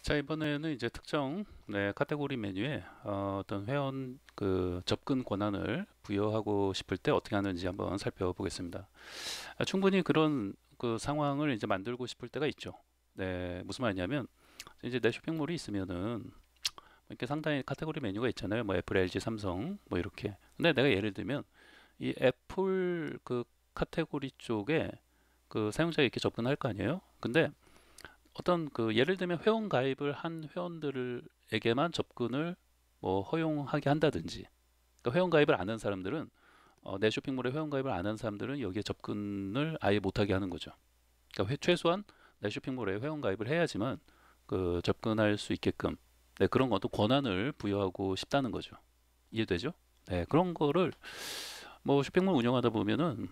자, 이번에는 이제 특정 카테고리 메뉴에 어떤 회원 접근 권한을 부여하고 싶을 때 어떻게 하는지 한번 살펴보겠습니다. 충분히 그런 그 상황을 이제 만들고 싶을 때가 있죠. 네, 무슨 말이냐면 이제 내 쇼핑몰이 있으면은 이렇게 상당히 카테고리 메뉴가 있잖아요. 뭐 애플, LG, 삼성 뭐 이렇게. 근데 내가 예를 들면 이 애플 그 카테고리 쪽에 그 사용자가 이렇게 접근할 거 아니에요. 근데 어떤 그 예를 들면 회원 가입을 한 회원들에게만 접근을 뭐 허용하게 한다든지, 그러니까 회원 가입을 안 한 사람들은 내 쇼핑몰에 회원 가입을 안 한 사람들은 여기에 접근을 아예 못하게 하는 거죠. 그러니까 최소한 내 쇼핑몰에 회원 가입을 해야지만 그 접근할 수 있게끔, 네, 그런 어떤 권한을 부여하고 싶다는 거죠. 이해되죠? 네, 그런 거를 뭐 쇼핑몰 운영하다 보면은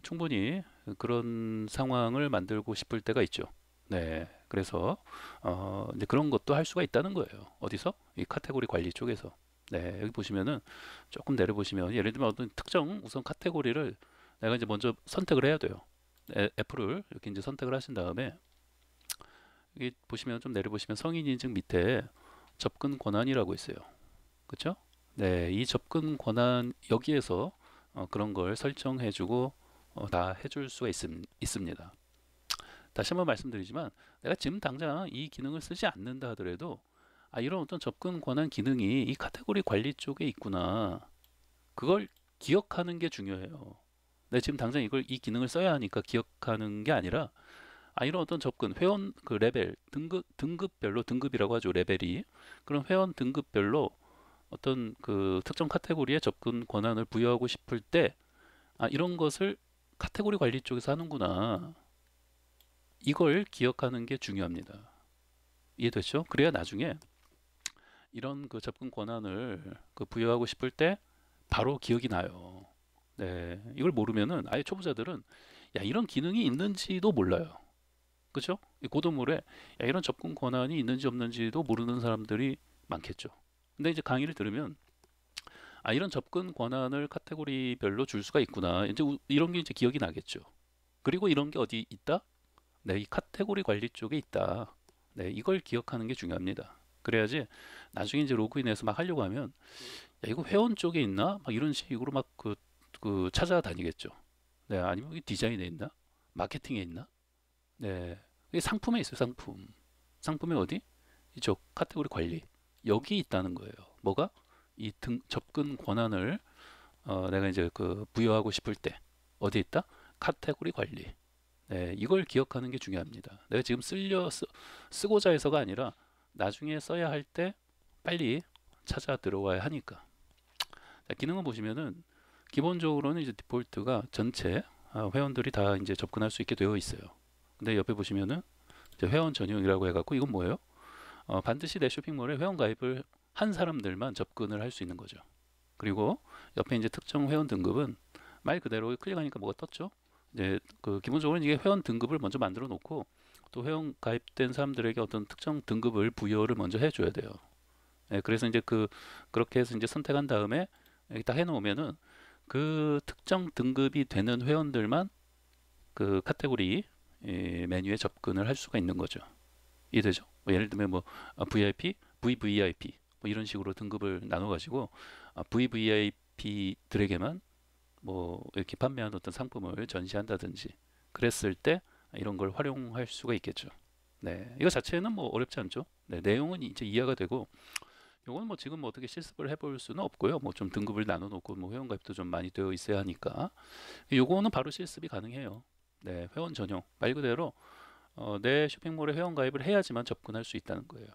충분히 그런 상황을 만들고 싶을 때가 있죠. 네, 그래서 이제 그런 것도 할 수가 있다는 거예요. 어디서? 이 카테고리 관리 쪽에서. 네, 여기 보시면은 조금 내려 보시면 예를 들면 어떤 특정 우선 카테고리를 내가 이제 먼저 선택을 해야 돼요. 애플을 이렇게 이제 선택을 하신 다음에 여기 보시면 좀 내려 보시면 성인 인증 밑에 접근 권한이라고 있어요. 그렇죠? 네, 이 접근 권한 여기에서 그런 걸 설정해주고 다 해줄 수가 있습니다. 다시 한번 말씀드리지만 내가 지금 당장 이 기능을 쓰지 않는다 하더라도 이런 어떤 접근 권한 기능이 이 카테고리 관리 쪽에 있구나. 그걸 기억하는 게 중요해요. 내가 지금 당장 이 기능을 써야 하니까 기억하는 게 아니라 이런 어떤 접근 회원 그 레벨 등급별로 등급이라고 하죠. 레벨이 그런 회원 등급별로 어떤 그 특정 카테고리에 접근 권한을 부여하고 싶을 때 이런 것을 카테고리 관리 쪽에서 하는구나. 이걸 기억하는 게 중요합니다. 이해됐죠? 그래야 나중에 이런 그 접근 권한을 그 부여하고 싶을 때 바로 기억이 나요. 네, 이걸 모르면은 아예 초보자들은 야 이런 기능이 있는지도 몰라요. 그렇죠? 이 고도물에 야 이런 접근 권한이 있는지 없는지도 모르는 사람들이 많겠죠. 근데 이제 강의를 들으면 이런 접근 권한을 카테고리별로 줄 수가 있구나. 이제 이런 게 이제 기억이 나겠죠. 그리고 이런 게 어디 있다? 네, 이 카테고리 관리 쪽에 있다. 네, 이걸 기억하는 게 중요합니다. 그래야지 나중에 이제 로그인해서 막 하려고 하면 야, 이거 회원 쪽에 있나? 막 이런 식으로 막 그 찾아다니겠죠. 네, 아니면 이게 디자인에 있나? 마케팅에 있나? 네, 이게 상품에 있어요, 상품. 상품이 어디? 이쪽 카테고리 관리. 여기 있다는 거예요. 뭐가? 이 접근 권한을 내가 이제 그 부여하고 싶을 때 어디 있다? 카테고리 관리. 네, 이걸 기억하는 게 중요합니다. 내가 지금 쓰고자 해서가 아니라 나중에 써야 할 때 빨리 찾아 들어와야 하니까. 자, 기능을 보시면은 기본적으로는 이제 디폴트가 전체 회원들이 다 이제 접근할 수 있게 되어 있어요. 근데 옆에 보시면은 이제 회원 전용이라고 해갖고 이건 뭐예요? 반드시 내 쇼핑몰에 회원 가입을 한 사람들만 접근을 할 수 있는 거죠. 그리고 옆에 이제 특정 회원 등급은 말 그대로 클릭하니까 뭐가 떴죠? 이제 그 기본적으로 이게 회원 등급을 먼저 만들어 놓고 또 회원 가입된 사람들에게 어떤 특정 등급을 부여를 먼저 해줘야 돼요. 예, 그래서 이제 그렇게 해서 이제 선택한 다음에 여기 딱 해놓으면은 그 특정 등급이 되는 회원들만 그 카테고리 메뉴에 접근을 할 수가 있는 거죠. 이해되죠? 뭐 예를 들면 뭐 VIP, VVIP 뭐 이런 식으로 등급을 나눠가지고 VVIP들에게만 뭐 이렇게 판매한 어떤 상품을 전시한다든지 그랬을 때 이런 걸 활용할 수가 있겠죠. 네, 이거 자체는 뭐 어렵지 않죠. 네, 내용은 이제 이해가 되고 요거는 뭐 지금 뭐 어떻게 실습을 해볼 수는 없고요. 뭐 좀 등급을 나눠놓고 뭐 회원가입도 좀 많이 되어 있어야 하니까 요거는 바로 실습이 가능해요. 네, 회원 전용 말 그대로 내 쇼핑몰에 회원가입을 해야지만 접근할 수 있다는 거예요.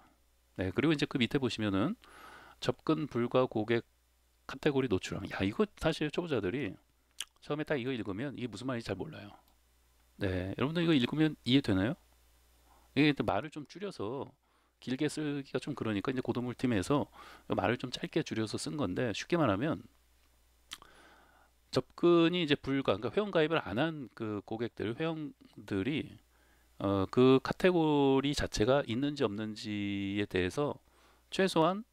네, 그리고 이제 그 밑에 보시면은 접근 불가 고객 카테고리 노출함. 야, 이거 사실 초보자들이 처음에 딱 이거 읽으면 이게 무슨 말인지 잘 몰라요. 네, 여러분들 이거 읽으면 이해되나요? 이게 또 말을 좀 줄여서 길게 쓰기가 좀 그러니까 이제 고도물 팀에서 말을 좀 짧게 줄여서 쓴 건데 쉽게 말하면 접근이 이제 불가, 그러니까 회원 가입을 안 한 그 고객들, 회원들이 그 카테고리 자체가 있는지 없는지에 대해서 최소한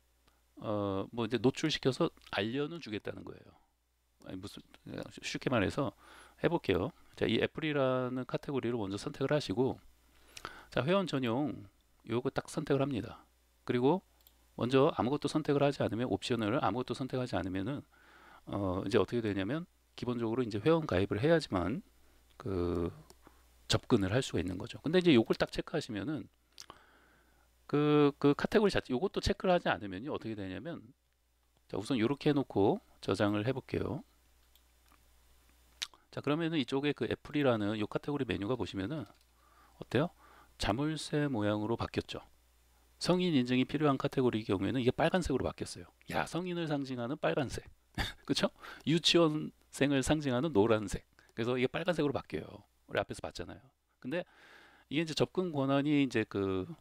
뭐 이제 노출시켜서 알려는 주겠다는 거예요. 아니, 무슨 쉽게 말해서 해볼게요. 자, 이 애플이라는 카테고리를 먼저 선택을 하시고 자, 회원 전용 요거 딱 선택을 합니다. 그리고 먼저 아무것도 선택을 하지 않으면 옵션을 아무것도 선택하지 않으면은 이제 어떻게 되냐면 기본적으로 이제 회원 가입을 해야지만 그 접근을 할 수가 있는 거죠. 근데 이제 요걸 딱 체크하시면은 그 카테고리 자체 요것도 체크를 하지 않으면요 어떻게 되냐면 자 우선 이렇게 해놓고 저장을 해볼게요. 자 그러면은 이쪽에 그 애플이라는 요 카테고리 메뉴가 보시면은 어때요? 자물쇠 모양으로 바뀌었죠. 성인 인증이 필요한 카테고리 경우에는 이게 빨간색으로 바뀌었어요. 야 성인을 상징하는 빨간색 그쵸? 유치원생을 상징하는 노란색 그래서 이게 빨간색으로 바뀌어요. 우리 앞에서 봤잖아요. 근데 이게 이제 접근 권한이 이제 그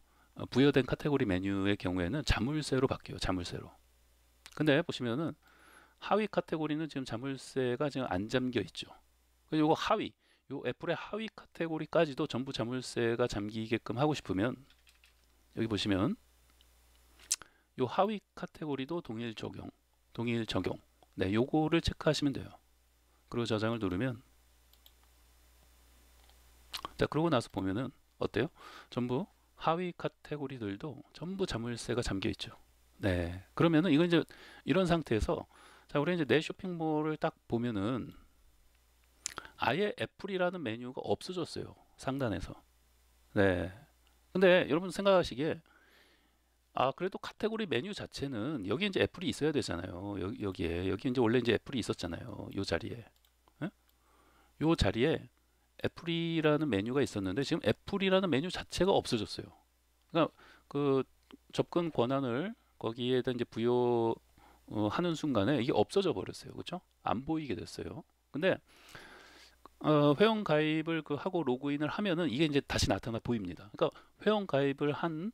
부여된 카테고리 메뉴의 경우에는 자물쇠로 바뀌어요. 자물쇠로. 근데 보시면은 하위 카테고리는 지금 자물쇠가 지금 안 잠겨 있죠. 그리고 요거 하위, 요 애플의 하위 카테고리까지도 전부 자물쇠가 잠기게끔 하고 싶으면 여기 보시면 요 하위 카테고리도 동일 적용, 동일 적용. 네, 요거를 체크하시면 돼요. 그리고 저장을 누르면 자, 그러고 나서 보면은 어때요? 전부 하위 카테고리들도 전부 자물쇠가 잠겨 있죠. 네. 그러면은 이건 이제 이런 상태에서 자, 우리 이제 내 쇼핑몰을 딱 보면은 아예 애플이라는 메뉴가 없어졌어요. 상단에서. 네. 근데 여러분 생각하시기에 아, 그래도 카테고리 메뉴 자체는 여기 이제 애플이 있어야 되잖아요. 여기에. 여기 이제 원래 이제 애플이 있었잖아요. 요 자리에. 예? 요 자리에 애플이라는 메뉴가 있었는데 지금 애플이라는 메뉴 자체가 없어졌어요. 그러니까 그 접근 권한을 거기에다 이제 부여 하는 순간에 이게 없어져 버렸어요. 그렇죠? 안 보이게 됐어요. 근데 회원 가입을 그 하고 로그인을 하면은 이게 이제 다시 나타나 보입니다. 그러니까 회원 가입을 한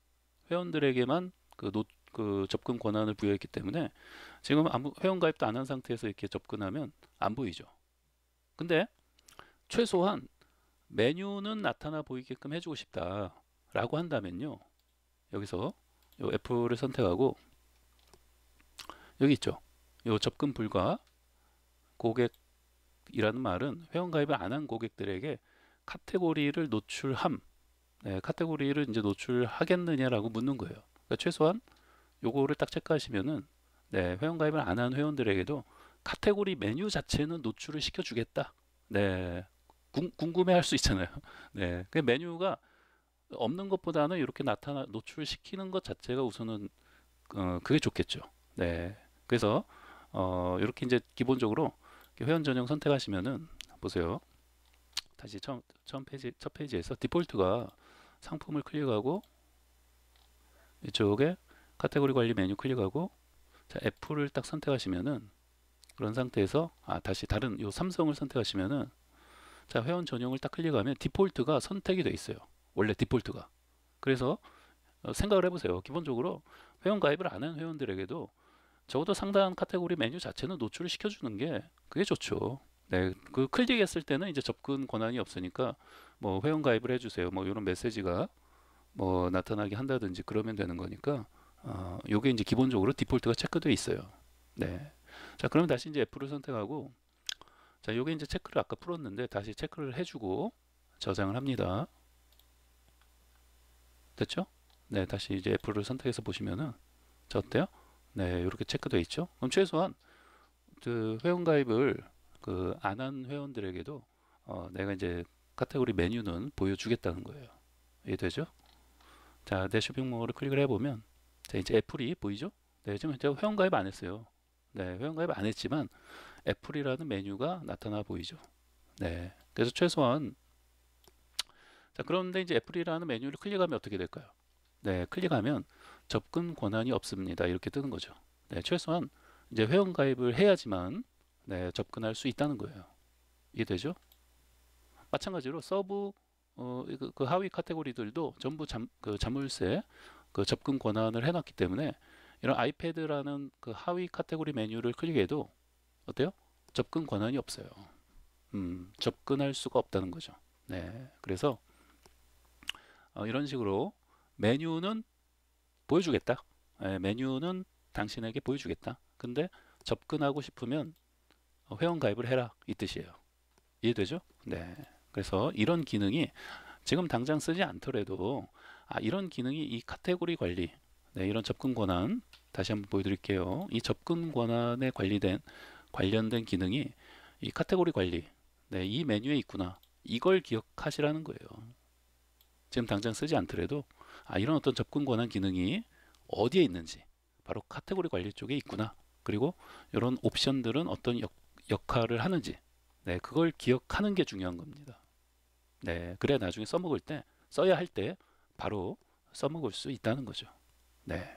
회원들에게만 그 접근 권한을 부여했기 때문에 지금 아무 회원 가입도 안 한 상태에서 이렇게 접근하면 안 보이죠. 근데 최소한 메뉴는 나타나 보이게끔 해주고 싶다라고 한다면요. 여기서 요 애플을 선택하고 여기 있죠. 요 접근 불가 고객이라는 말은 회원 가입을 안 한 고객들에게 카테고리를 노출함, 네, 카테고리를 이제 노출하겠느냐라고 묻는 거예요. 그러니까 최소한 요거를 딱 체크하시면은 네, 회원 가입을 안 한 회원들에게도 카테고리 메뉴 자체는 노출을 시켜주겠다. 네, 궁금해할 수 있잖아요. 네, 그 메뉴가 없는 것보다는 이렇게 나타나 노출시키는 것 자체가 우선은 그게 좋겠죠. 네, 그래서 이렇게 이제 기본적으로 회원 전용 선택하시면은 보세요. 다시 처음 페이지 첫 페이지에서 디폴트가 상품을 클릭하고 이쪽에 카테고리 관리 메뉴 클릭하고 자, 애플을 딱 선택하시면은 그런 상태에서 다시 다른 요 삼성을 선택하시면은 자, 회원 전용을 딱 클릭하면 디폴트가 선택이 돼 있어요. 원래 디폴트가. 그래서 생각을 해보세요. 기본적으로 회원 가입을 안 한 회원들에게도 적어도 상단 카테고리 메뉴 자체는 노출을 시켜주는 게 그게 좋죠. 네, 그 클릭했을 때는 이제 접근 권한이 없으니까 뭐 회원 가입을 해주세요. 뭐 이런 메시지가 뭐 나타나게 한다든지 그러면 되는 거니까 요게 이제 기본적으로 디폴트가 체크되어 있어요. 네. 자, 그러면 다시 이제 애플을 선택하고 자, 요게 이제 체크를 아까 풀었는데 다시 체크를 해주고 저장을 합니다. 됐죠? 네, 다시 이제 애플을 선택해서 보시면은 자, 어때요? 네, 이렇게 체크되어 있죠? 그럼 최소한 그 회원 가입을 그 안 한 회원들에게도 내가 이제 카테고리 메뉴는 보여주겠다는 거예요. 이해되죠? 자, 내 쇼핑몰을 클릭을 해보면 자, 이제 애플이 보이죠? 네, 지금 제가 회원 가입 안 했어요. 네, 회원 가입 안 했지만 애플이라는 메뉴가 나타나 보이죠. 네, 그래서 최소한 자, 그런데 이제 애플이라는 메뉴를 클릭하면 어떻게 될까요? 네, 클릭하면 접근 권한이 없습니다. 이렇게 뜨는 거죠. 네, 최소한 이제 회원 가입을 해야지만 네, 접근할 수 있다는 거예요. 이해되죠? 마찬가지로 서브 그 하위 카테고리들도 전부 그 자물쇠 그 접근 권한을 해놨기 때문에 이런 아이패드라는 그 하위 카테고리 메뉴를 클릭해도 어때요? 접근 권한이 없어요. 접근할 수가 없다는 거죠. 네, 그래서 이런 식으로 메뉴는 보여주겠다. 메뉴는 당신에게 보여주겠다. 근데 접근하고 싶으면 회원 가입을 해라 이 뜻이에요. 이해되죠? 네. 그래서 이런 기능이 지금 당장 쓰지 않더라도 이런 기능이 이 카테고리 관리, 네, 이런 접근 권한 다시 한번 보여드릴게요. 이 접근 권한에 관련된 기능이 이 카테고리 관리, 네, 이 메뉴에 있구나. 이걸 기억하시라는 거예요. 지금 당장 쓰지 않더라도 이런 어떤 접근 권한 기능이 어디에 있는지 바로 카테고리 관리 쪽에 있구나. 그리고 이런 옵션들은 어떤 역할을 하는지, 네, 그걸 기억하는 게 중요한 겁니다. 네, 그래 나중에 써먹을 때 써야 할 때 바로 써먹을 수 있다는 거죠. 네.